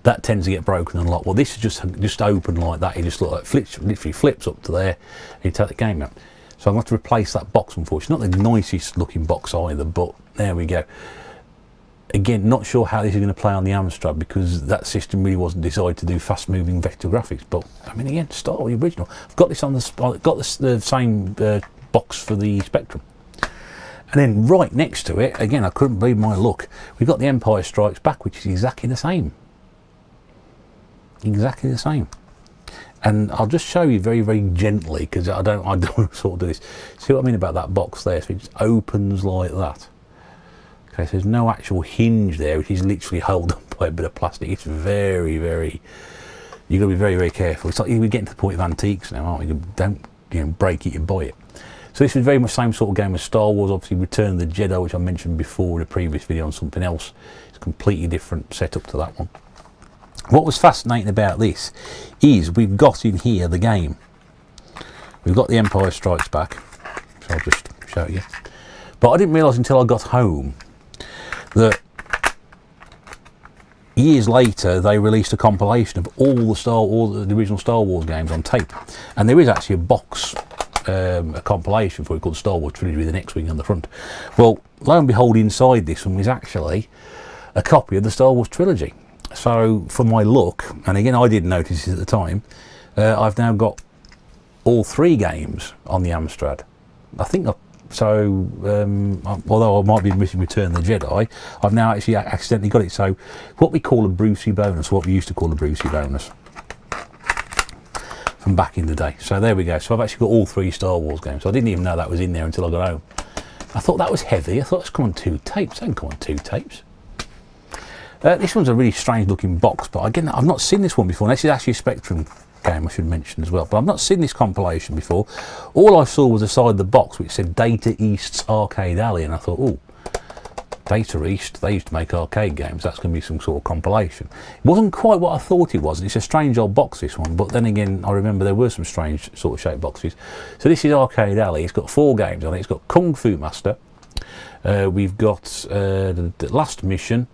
S1: That tends to get broken and locked. Well, this is just open like that. It just literally flips up to there, and you take the game out. So I'm going to have to replace that box, unfortunately. Not the nicest looking box either, but there we go. Again, not sure how this is going to play on the Amstrad because that system really wasn't designed to do fast-moving vector graphics. But I mean, again, start with the original. I've got this on the same box for the Spectrum, and then right next to it, again, I couldn't believe my luck. We've got the Empire Strikes Back, which is exactly the same. Exactly the same. And I'll just show you very, very gently because I don't sort of do this. See what I mean about that box there? So it just opens like that. Okay, so there's no actual hinge there, which is literally held up by a bit of plastic. It's very, very. You've got to be very, very careful. It's like we're getting to the point of antiques now, aren't we? Don't break it, you buy it. So this is very much the same sort of game as Star Wars. Obviously, Return of the Jedi, which I mentioned before in a previous video on something else. It's a completely different setup to that one. What was fascinating about this is we've got in here the game. We've got the Empire Strikes Back, so I'll just show you. But I didn't realise until I got home that years later they released a compilation of all the original Star Wars games on tape, and there is actually a box, a compilation for it called Star Wars Trilogy with an X-wing on the front. Well, lo and behold, inside this one is actually a copy of the Star Wars Trilogy. So for my luck, and again I didn't notice this at the time, I've now got all three games on the Amstrad. I think although I might be missing Return of the Jedi, I've now actually accidentally got it. So what we call a Brucey bonus, what we used to call a Brucey bonus from back in the day. So there we go. So I've actually got all three Star Wars games. So I didn't even know that was in there until I got home. I thought that was heavy. I thought it's come on 2 tapes. It ain't come on 2 tapes. This one's a really strange looking box, but again, I've not seen this one before. This is actually a Spectrum game, I should mention as well, but I've not seen this compilation before. All I saw was the side of the box which said Data East's Arcade Alley, and I thought, oh, Data East, they used to make arcade games, that's going to be some sort of compilation. It wasn't quite what I thought it was, and it's a strange old box, this one, but then again, I remember there were some strange sort of shaped boxes. So this is Arcade Alley. It's got 4 games on it. It's got Kung Fu Master, we've got the Last Mission,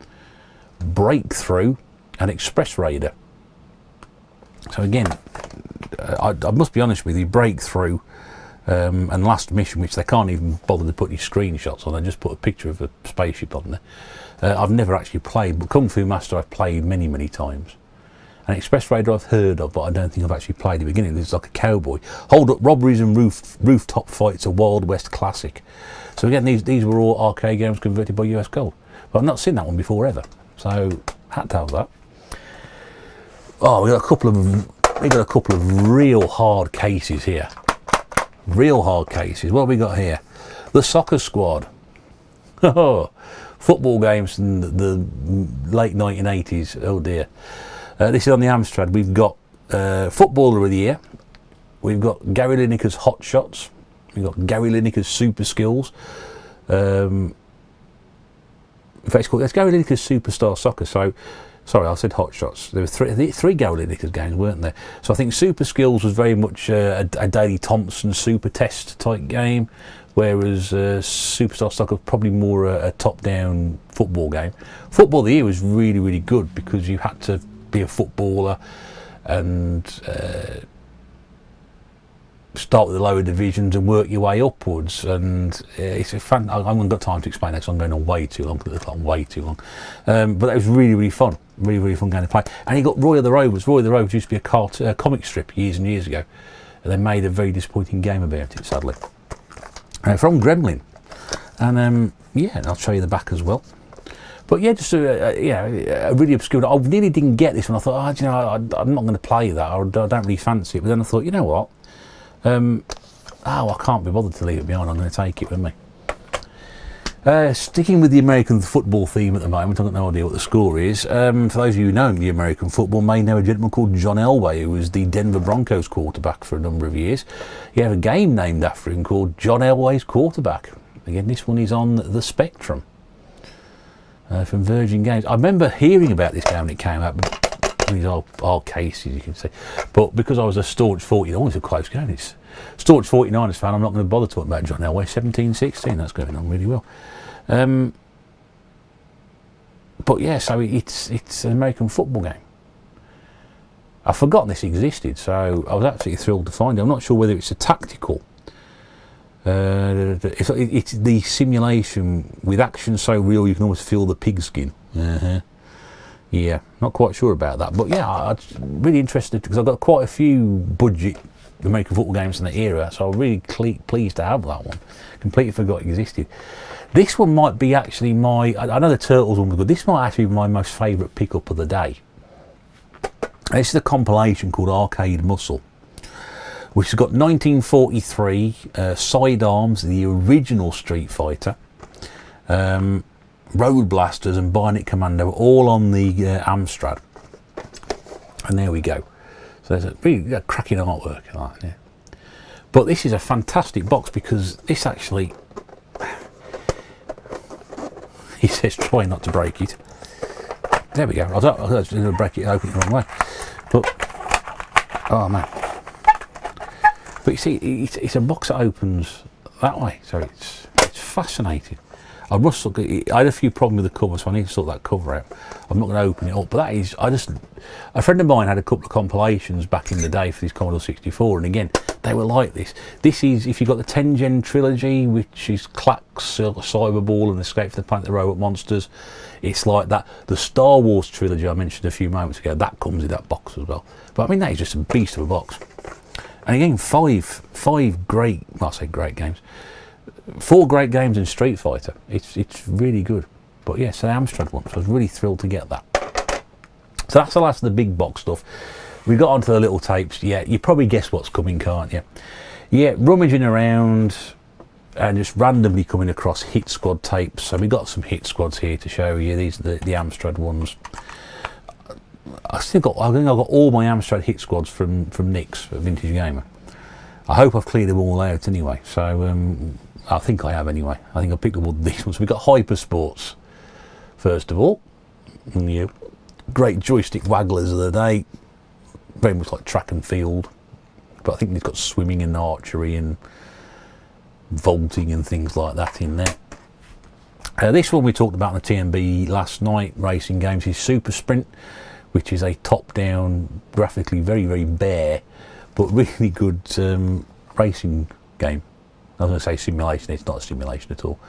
S1: Breakthrough, and Express Raider. So again, I must be honest with you, Breakthrough and Last Mission, which they can't even bother to put any screenshots on, they just put a picture of a spaceship on there. I've never actually played, but Kung Fu Master I've played many, many times. And Express Raider I've heard of, but I don't think I've actually played the beginning. It's like a cowboy. Hold Up Robberies and Rooftop Fights, a Wild West classic. So again, these were all arcade games converted by US Gold. But I've not seen that one before ever. So, had to have that. Oh, we got a couple of real hard cases here. Real hard cases. What have we got here? The Soccer Squad. Football games from the late 1980s. Oh dear. This is on the Amstrad. We've got Footballer of the Year. We've got Gary Lineker's Hot Shots. We've got Gary Lineker's Super Skills. In fact, it's Gary Lineker's Superstar Soccer. So, sorry, I said Hot Shots. There were three Gary Lineker's games, weren't there? So I think Super Skills was very much a Daley Thompson Super Test type game, whereas Superstar Soccer was probably more a top-down football game. Football of the Year was really, really good because you had to be a footballer and start with the lower divisions and work your way upwards, and it's a fun. I haven't got time to explain that because I'm going on way too long. Way too long, but it was really, really fun. Really, really fun game to play. And you got Roy of the Rovers. Roy of the Rovers used to be a comic strip years and years ago, and they made a very disappointing game about it, sadly. From Gremlin, and yeah, and I'll show you the back as well. But yeah, just a really obscure. I really didn't get this one. I thought, I'm not going to play that. I don't really fancy it. But then I thought, you know what? I can't be bothered to leave it behind. I'm going to take it with me. Sticking with the American football theme at the moment, I've got no idea what the score is. For those of you who know the American football, may know a gentleman called John Elway, who was the Denver Broncos quarterback for a number of years. You have a game named after him called John Elway's Quarterback. Again, this one is on the Spectrum from Virgin Games. I remember hearing about this game when it came out. These are cases, you can see. But because I was a staunch 49, it's a close game. It's staunch 49ers fan, I'm not going to bother talking about John Elway. 17-16, that's going on really well. But yeah, so it's an American football game. I've forgotten this existed, so I was absolutely thrilled to find it. I'm not sure whether it's a tactical. It's the simulation with action so real you can almost feel the pigskin. Yeah, not quite sure about that, but yeah, I'm really interested because I've got quite a few budget American football games in the era, so I'm really pleased to have that one. Completely forgot it existed. This one might be actually I know the Turtles one was good, this might actually be my most favourite pickup of the day. This is a compilation called Arcade Muscle, which has got 1943 sidearms, the original Street Fighter, Road Blasters and Bionic Commando, all on the Amstrad. And there we go. So there's a really cracking artwork. Yeah. But this is a fantastic box because this actually, he says try not to break it. There we go. I was going to break it open the wrong way. But, oh man. But you see, it's a box that opens that way. So it's fascinating. I had a few problems with the cover, so I need to sort that cover out. I'm not going to open it up, but that is, a friend of mine had a couple of compilations back in the day for this Commodore 64, and again, they were like this. This is, if you've got the 10-gen trilogy, which is Clax, Cyberball, and Escape from the Planet of the Robot Monsters, it's like that. The Star Wars trilogy I mentioned a few moments ago, that comes in that box as well. But I mean, that is just a beast of a box. And again, five great, well, I say great games. 4 great games in Street Fighter. It's really good. But yes, the Amstrad one. So I was really thrilled to get that. So that's the last of the big box stuff. We got onto the little tapes. Yeah, you probably guess what's coming, can't you? Yeah, rummaging around and just randomly coming across Hit Squad tapes. So we got some Hit Squads here to show you. These are the Amstrad ones. I think I've got all my Amstrad Hit Squads from Nick's at Vintage Gamer. I hope I've cleared them all out anyway. So I think I have anyway. I think I picked up all these ones. We've got Hyper Sports, first of all. And, yeah, great joystick wagglers of the day. Very much like track and field. But I think it's got swimming and archery and vaulting and things like that in there. This one we talked about on the TMB last night, racing games, is Super Sprint, which is a top-down, graphically very, very bare, but really good racing game. I was going to say simulation, it's not a simulation at all.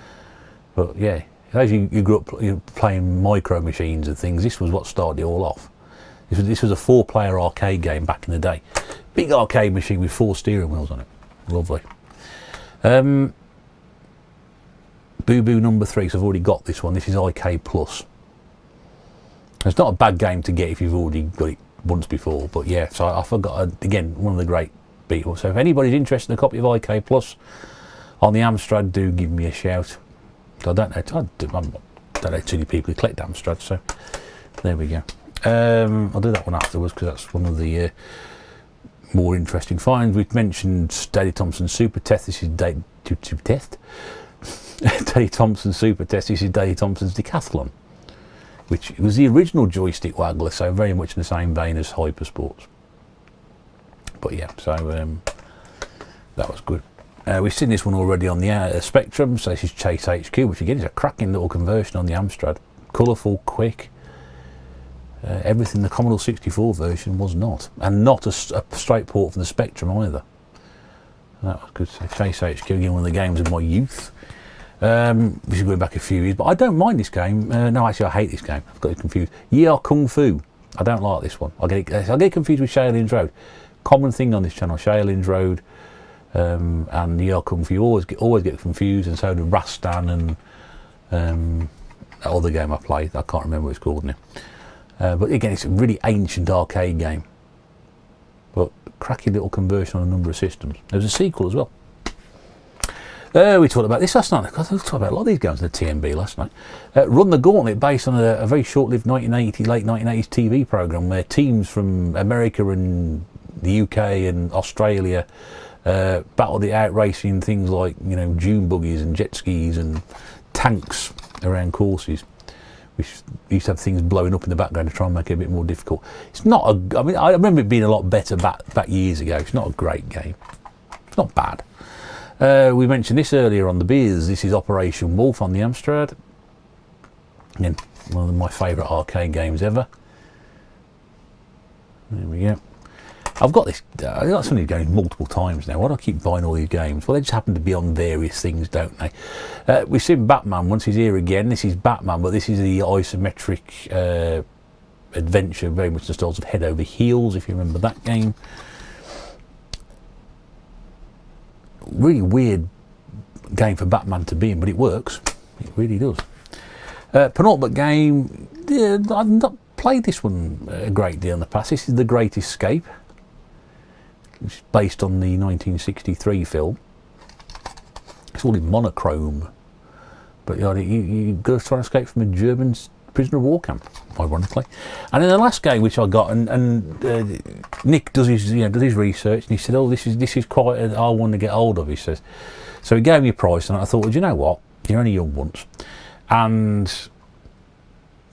S1: But yeah, as you grew up playing micro machines and things, this was what started it all off. This was a 4-player arcade game back in the day. Big arcade machine with 4 steering wheels on it. Lovely. Boo Boo number 3, so I've already got this one. This is IK Plus. It's not a bad game to get if you've already got it once before, but yeah, so I forgot, again, one of the great Beatles. So if anybody's interested in a copy of IK Plus on the Amstrad, do give me a shout. I don't know too many people who collect Amstrad, so there we go. I'll do that one afterwards because that's one of the more interesting finds. We've mentioned Daley Thompson Super Test. This is Daley Thompson Super Test. This is Daley Thompson's Decathlon, which was the original joystick waggler, so very much in the same vein as Hypersports. But yeah, so that was good. We've seen this one already on the Spectrum, so this is Chase HQ, which again is a cracking little conversion on the Amstrad. Colourful, quick, everything the Commodore 64 version was not. And not a straight port from the Spectrum either. That was good. So Chase HQ, again, one of the games of my youth. This is going back a few years, but I don't mind this game. No, actually I hate this game. I've got it confused. Yeah, Kung Fu. I don't like this one. I get confused with Shaolin's Road. Common thing on this channel, Shaolin's Road. And the Kung Fu always get confused, and so do Rastan and that other game I played. I can't remember what it's called now. But again, it's a really ancient arcade game, but cracky little conversion on a number of systems. There was a sequel as well. We talked about this last night. I talked about a lot of these games in the TMB last night. Run the Gauntlet, based on a very short-lived late 1980s TV program where teams from America and the UK and Australia battled it out, racing things like, you know, dune buggies and jet skis and tanks around courses, which used to have things blowing up in the background to try and make it a bit more difficult. It's not I mean, I remember it being a lot better back years ago. It's not a great game. It's not bad. We mentioned this earlier on the beers. This is Operation Wolf on the Amstrad. Again, one of my favourite arcade games ever. There we go. I've got this. I've got some of these games multiple times now. Why do I keep buying all these games? Well, they just happen to be on various things, don't they? We've seen Batman once. He's here again. This is Batman, but this is the isometric adventure, very much the styles of Head Over Heels, if you remember that game. Really weird game for Batman to be in, but it works. It really does. Penultimate game. Yeah, I've not played this one a great deal in the past. This is The Great Escape, which is based on the 1963 film. It's all in monochrome, but you go try to escape from a German prisoner of war camp, ironically. And in the last game which I got, and Nick does his research, and he said, "Oh, this is quite a hard one to get hold of." He says, so he gave me a price, and I thought, well, you know what? You're only young once, and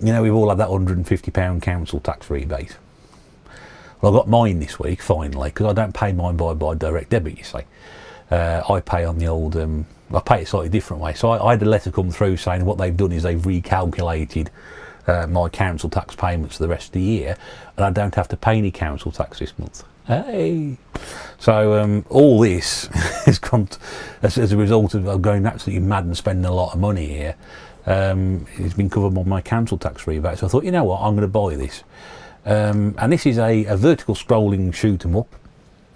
S1: you know we've all had that £150 council tax rebate. Well, I got mine this week finally, because I don't pay mine by direct debit. You see, I pay on the old. I pay it slightly different way. So I had a letter come through saying what they've done is they've recalculated my council tax payments for the rest of the year, and I don't have to pay any council tax this month. Hey! So all this has come as a result of going absolutely mad and spending a lot of money here. It's been covered by my council tax rebate. So I thought, you know what, I'm going to buy this. And this is a vertical scrolling shoot 'em up.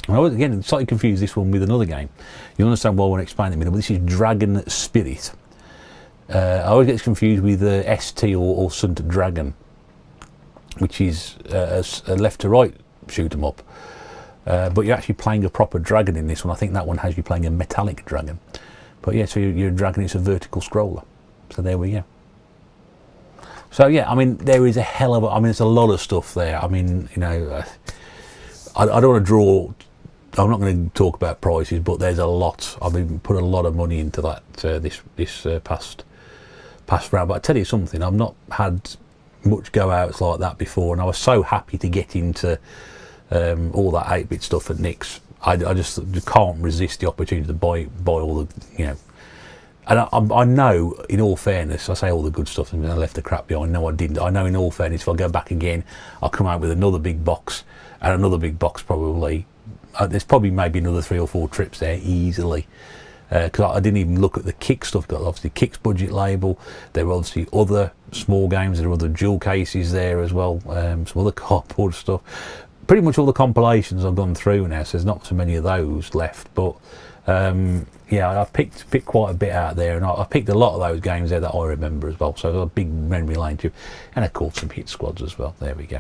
S1: I was again slightly confused this one with another game. You'll understand why I want to explain it in a minute, but this is Dragon Spirit. I always get confused with ST or Sun to Dragon, which is a left to right shoot 'em up. But you're actually playing a proper dragon in this one. I think that one has you playing a metallic dragon. But yeah, so you're a dragon, it's a vertical scroller. So there we go. So yeah, I mean, there is a hell of a, I mean, there's a lot of stuff there. I mean, you know, I don't want to draw, I'm not going to talk about prices, but there's a lot. I've been put a lot of money into that this past round. But I tell you something, I've not had much go outs like that before, and I was so happy to get into all that 8-bit stuff at Nick's. I just can't resist the opportunity to buy all the, you know. And I know, in all fairness, I say all the good stuff and I left the crap behind. No, I didn't. I know, in all fairness, if I go back again, I'll come out with another big box, and another big box probably. There's probably maybe another 3 or 4 trips there easily. Because I didn't even look at the Kick stuff. Got obviously Kick's budget label. There were obviously other small games. There were other jewel cases there as well. Some other cardboard stuff. Pretty much all the compilations I've gone through now, so there's not so many of those left. But yeah, I've picked quite a bit out there, and I've picked a lot of those games there that I remember as well. So I've got a big memory lane too, and of course some hit squads as well. There we go.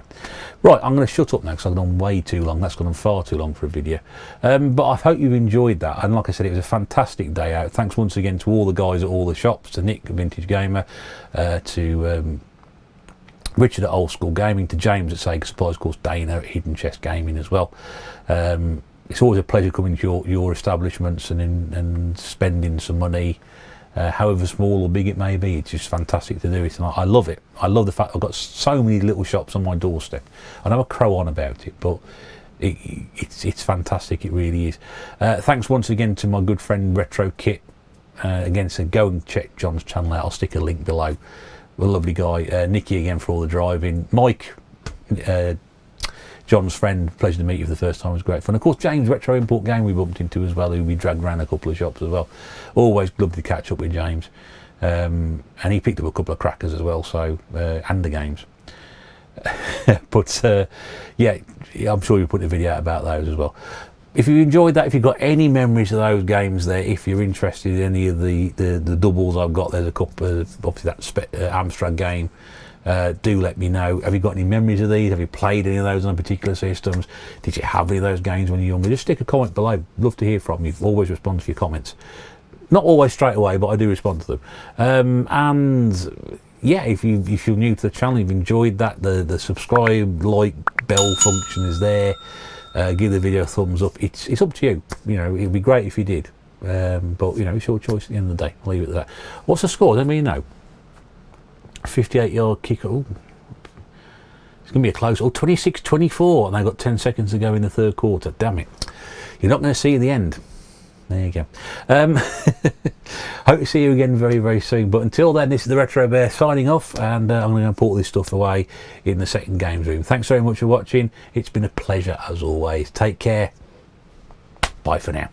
S1: Right, I'm going to shut up now because I've gone on way too long. That's gone on far too long for a video. But I hope you've enjoyed that. And like I said, it was a fantastic day out. Thanks once again to all the guys at all the shops, to Nick, Vintage Gamer, to Richard at Old School Gaming, to James at Sega Supplies, of course Dana at Hidden Chest Gaming as well. It's always a pleasure coming to your establishments and spending some money, however small or big it may be. It's just fantastic to do it, and I love it. I love the fact I've got so many little shops on my doorstep. I know I crow on about it, but it's fantastic, it really is. Thanks once again to my good friend Retro Kit. Again, so go and check John's channel out. I'll stick a link below. A lovely guy. Nicky again for all the driving. Mike, John's friend, pleasure to meet you for the first time, it was great fun. Of course, James, Retro Import Game, we bumped into as well, who we dragged around a couple of shops as well. Always lovely to catch up with James. And he picked up a couple of crackers as well, so, and the games. But yeah, I'm sure you'll put a video out about those as well. If you enjoyed that, if you've got any memories of those games there, if you're interested in any of the doubles I've got, there's a couple, obviously that Amstrad game, do let me know. Have you got any memories of these? Have you played any of those on particular systems? Did you have any of those games when you were younger? Just stick a comment below. Love to hear from you. Always respond to your comments. Not always straight away, but I do respond to them. And yeah, if you're new to the channel, you've enjoyed that, the subscribe, like, bell function is there. Give the video a thumbs up. It's up to you. You know, it'd be great if you did. But you know, it's your choice at the end of the day. I'll leave it at that. What's the score? Let me know. 58-yard kick. Oh, it's going to be a close. Oh, 26-24, and they've got 10 seconds to go in the third quarter. Damn it! You're not going to see the end. There you go. Hope to see you again very, very soon. But until then, this is the Retro Bear signing off, and I'm going to put this stuff away in the second games room. Thanks very much for watching. It's been a pleasure as always. Take care. Bye for now.